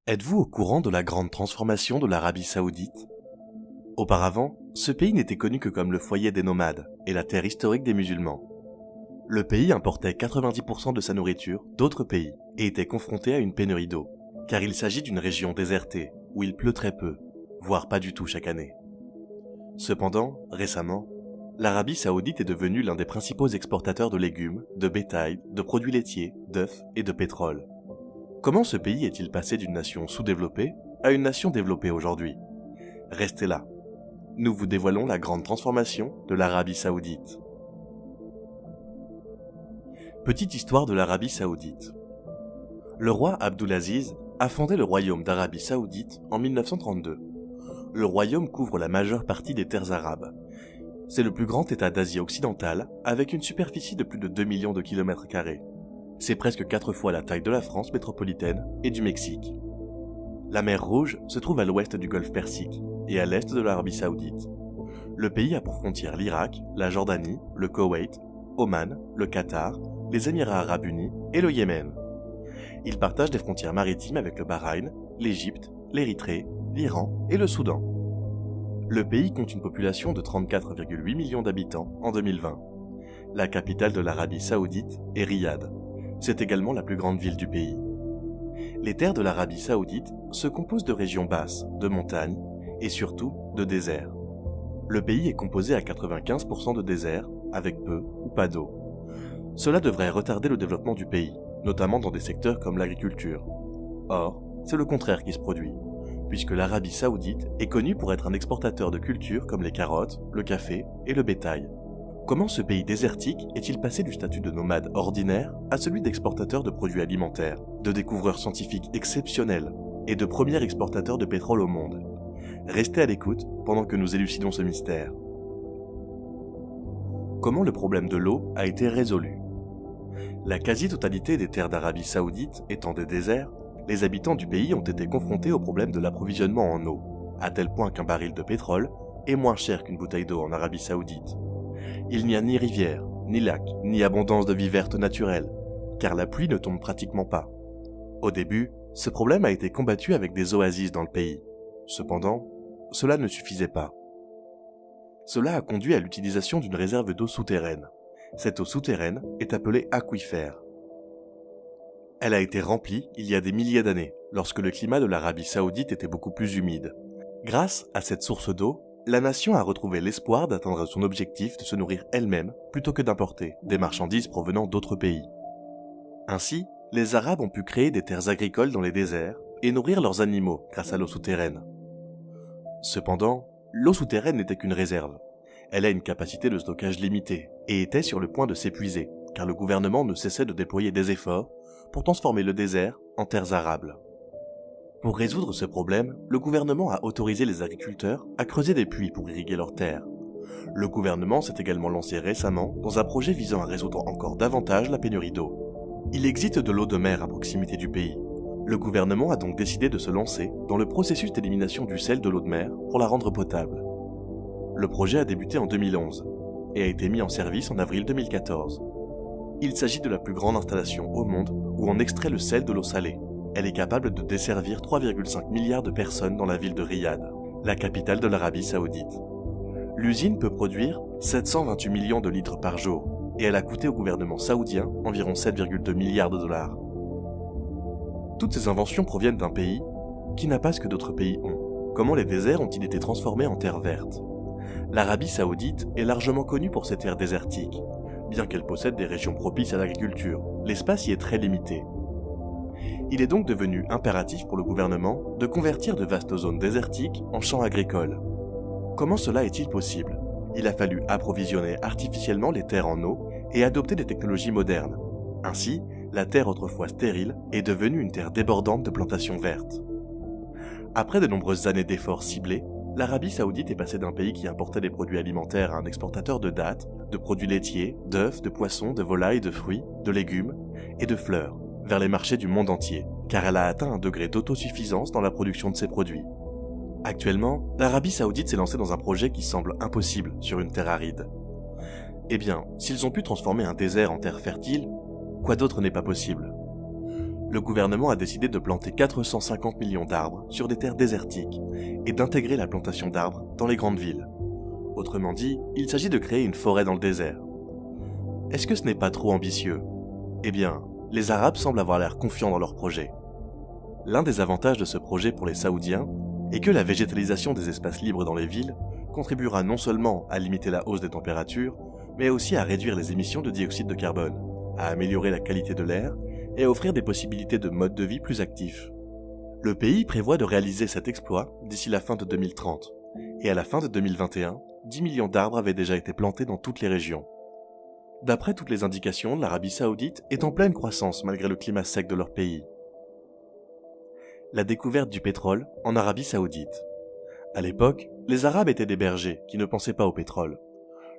Êtes-vous au courant de la grande transformation de l'Arabie Saoudite? Auparavant, ce pays n'était connu que comme le foyer des nomades et la terre historique des musulmans. Le pays importait 90% de sa nourriture d'autres pays et était confronté à une pénurie d'eau, car il s'agit d'une région désertée où il pleut très peu, voire pas du tout chaque année. Cependant, récemment, l'Arabie Saoudite est devenue l'un des principaux exportateurs de légumes, de bétail, de produits laitiers, d'œufs et de pétrole. Comment ce pays est-il passé d'une nation sous-développée à une nation développée aujourd'hui? Restez là. Nous vous dévoilons la grande transformation de l'Arabie Saoudite. Petite histoire de l'Arabie Saoudite. Le roi Abdulaziz a fondé le royaume d'Arabie Saoudite en 1932. Le royaume couvre la majeure partie des terres arabes. C'est le plus grand État d'Asie occidentale avec une superficie de plus de 2 millions de kilomètres carrés. C'est presque 4 fois la taille de la France métropolitaine et du Mexique. La mer Rouge se trouve à l'ouest du golfe Persique et à l'est de l'Arabie Saoudite. Le pays a pour frontières l'Irak, la Jordanie, le Koweït, Oman, le Qatar, les Émirats arabes unis et le Yémen. Il partage des frontières maritimes avec le Bahreïn, l'Égypte, l'Érythrée, l'Iran et le Soudan. Le pays compte une population de 34,8 millions d'habitants en 2020. La capitale de l'Arabie Saoudite est Riyad. C'est également la plus grande ville du pays. Les terres de l'Arabie Saoudite se composent de régions basses, de montagnes et surtout de déserts. Le pays est composé à 95% de déserts, avec peu ou pas d'eau. Cela devrait retarder le développement du pays, notamment dans des secteurs comme l'agriculture. Or, c'est le contraire qui se produit, puisque l'Arabie Saoudite est connue pour être un exportateur de cultures comme les carottes, le café et le bétail. Comment ce pays désertique est-il passé du statut de nomade ordinaire à celui d'exportateur de produits alimentaires, de découvreur scientifique exceptionnel et de premier exportateur de pétrole au monde? Restez à l'écoute pendant que nous élucidons ce mystère. Comment le problème de l'eau a été résolu? La quasi-totalité des terres d'Arabie Saoudite étant des déserts, les habitants du pays ont été confrontés au problème de l'approvisionnement en eau, à tel point qu'un baril de pétrole est moins cher qu'une bouteille d'eau en Arabie Saoudite. Il n'y a ni rivière, ni lac, ni abondance de vie verte naturelle, car la pluie ne tombe pratiquement pas. Au début, ce problème a été combattu avec des oasis dans le pays. Cependant, cela ne suffisait pas. Cela a conduit à l'utilisation d'une réserve d'eau souterraine. Cette eau souterraine est appelée aquifère. Elle a été remplie il y a des milliers d'années, lorsque le climat de l'Arabie Saoudite était beaucoup plus humide. Grâce à cette source d'eau, la nation a retrouvé l'espoir d'atteindre son objectif de se nourrir elle-même plutôt que d'importer des marchandises provenant d'autres pays. Ainsi, les Arabes ont pu créer des terres agricoles dans les déserts et nourrir leurs animaux grâce à l'eau souterraine. Cependant, l'eau souterraine n'était qu'une réserve. Elle a une capacité de stockage limitée et était sur le point de s'épuiser, car le gouvernement ne cessait de déployer des efforts pour transformer le désert en terres arables. Pour résoudre ce problème, le gouvernement a autorisé les agriculteurs à creuser des puits pour irriguer leurs terres. Le gouvernement s'est également lancé récemment dans un projet visant à résoudre encore davantage la pénurie d'eau. Il existe de l'eau de mer à proximité du pays. Le gouvernement a donc décidé de se lancer dans le processus d'élimination du sel de l'eau de mer pour la rendre potable. Le projet a débuté en 2011 et a été mis en service en avril 2014. Il s'agit de la plus grande installation au monde où on extrait le sel de l'eau salée. Elle est capable de desservir 3,5 milliards de personnes dans la ville de Riyad, la capitale de l'Arabie Saoudite. L'usine peut produire 728 millions de litres par jour et elle a coûté au gouvernement saoudien environ 7,2 milliards de dollars. Toutes ces inventions proviennent d'un pays qui n'a pas ce que d'autres pays ont. Comment les déserts ont-ils été transformés en terres vertes? L'Arabie Saoudite est largement connue pour ses terres désertiques. Bien qu'elle possède des régions propices à l'agriculture, l'espace y est très limité. Il est donc devenu impératif pour le gouvernement de convertir de vastes zones désertiques en champs agricoles. Comment cela est-il possible? Il a fallu approvisionner artificiellement les terres en eau et adopter des technologies modernes. Ainsi, la terre autrefois stérile est devenue une terre débordante de plantations vertes. Après de nombreuses années d'efforts ciblés, l'Arabie Saoudite est passée d'un pays qui importait des produits alimentaires à un exportateur de dattes, de produits laitiers, d'œufs, de poissons, de volailles, de fruits, de légumes et de fleurs, vers les marchés du monde entier, car elle a atteint un degré d'autosuffisance dans la production de ses produits. Actuellement, l'Arabie Saoudite s'est lancée dans un projet qui semble impossible sur une terre aride. Eh bien, s'ils ont pu transformer un désert en terre fertile, quoi d'autre n'est pas possible? le gouvernement a décidé de planter 450 millions d'arbres sur des terres désertiques et d'intégrer la plantation d'arbres dans les grandes villes. Autrement dit, il s'agit de créer une forêt dans le désert. Est-ce que ce n'est pas trop ambitieux? Eh bien, les Arabes semblent avoir l'air confiants dans leur projet. L'un des avantages de ce projet pour les Saoudiens est que la végétalisation des espaces libres dans les villes contribuera non seulement à limiter la hausse des températures, mais aussi à réduire les émissions de dioxyde de carbone, à améliorer la qualité de l'air et à offrir des possibilités de mode de vie plus actifs. Le pays prévoit de réaliser cet exploit d'ici la fin de 2030, et à la fin de 2021, 10 millions d'arbres avaient déjà été plantés dans toutes les régions. D'après toutes les indications, l'Arabie Saoudite est en pleine croissance malgré le climat sec de leur pays. La découverte du pétrole en Arabie Saoudite. À l'époque, les Arabes étaient des bergers qui ne pensaient pas au pétrole.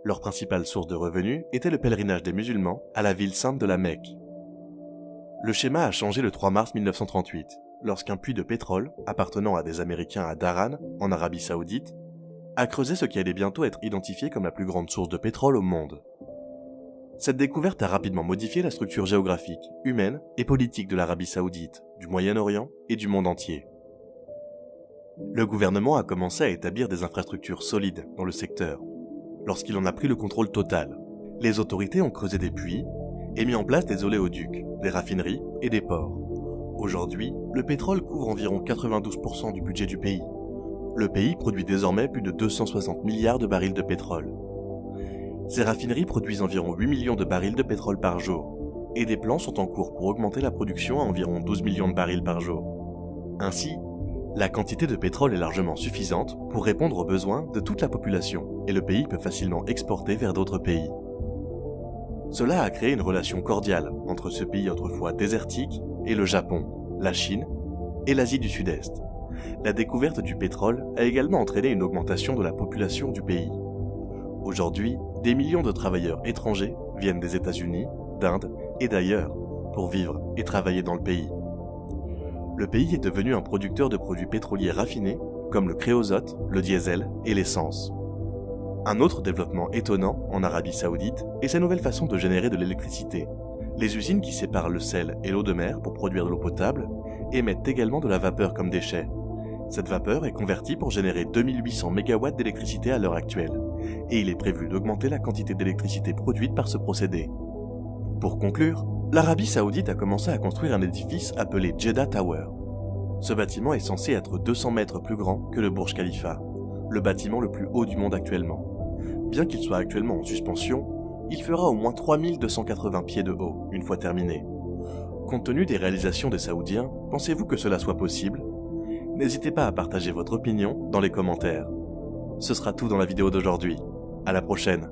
Leur principale source de revenus était le pèlerinage des musulmans à la ville sainte de la Mecque. Le schéma a changé le 3 mars 1938, lorsqu'un puits de pétrole, appartenant à des Américains à Dharan, en Arabie Saoudite, a creusé ce qui allait bientôt être identifié comme la plus grande source de pétrole au monde. Cette découverte a rapidement modifié la structure géographique, humaine et politique de l'Arabie Saoudite, du Moyen-Orient et du monde entier. Le gouvernement a commencé à établir des infrastructures solides dans le secteur. Lorsqu'il en a pris le contrôle total, les autorités ont creusé des puits et mis en place des oléoducs, des raffineries et des ports. Aujourd'hui, le pétrole couvre environ 92% du budget du pays. Le pays produit désormais plus de 260 milliards de barils de pétrole. Ces raffineries produisent environ 8 millions de barils de pétrole par jour, et des plans sont en cours pour augmenter la production à environ 12 millions de barils par jour. Ainsi, la quantité de pétrole est largement suffisante pour répondre aux besoins de toute la population, et le pays peut facilement exporter vers d'autres pays. Cela a créé une relation cordiale entre ce pays autrefois désertique et le Japon, la Chine et l'Asie du Sud-Est. La découverte du pétrole a également entraîné une augmentation de la population du pays. Aujourd'hui, des millions de travailleurs étrangers viennent des États-Unis, d'Inde et d'ailleurs pour vivre et travailler dans le pays. Le pays est devenu un producteur de produits pétroliers raffinés comme le créosote, le diesel et l'essence. Un autre développement étonnant en Arabie Saoudite est sa nouvelle façon de générer de l'électricité. Les usines qui séparent le sel et l'eau de mer pour produire de l'eau potable émettent également de la vapeur comme déchet. Cette vapeur est convertie pour générer 2800 MW d'électricité à l'heure actuelle, et il est prévu d'augmenter la quantité d'électricité produite par ce procédé. Pour conclure, l'Arabie Saoudite a commencé à construire un édifice appelé Jeddah Tower. Ce bâtiment est censé être 200 mètres plus grand que le Burj Khalifa, le bâtiment le plus haut du monde actuellement. Bien qu'il soit actuellement en suspension, il fera au moins 3280 pieds de haut une fois terminé. Compte tenu des réalisations des Saoudiens, pensez-vous que cela soit possible? N'hésitez pas à partager votre opinion dans les commentaires. Ce sera tout dans la vidéo d'aujourd'hui. À la prochaine.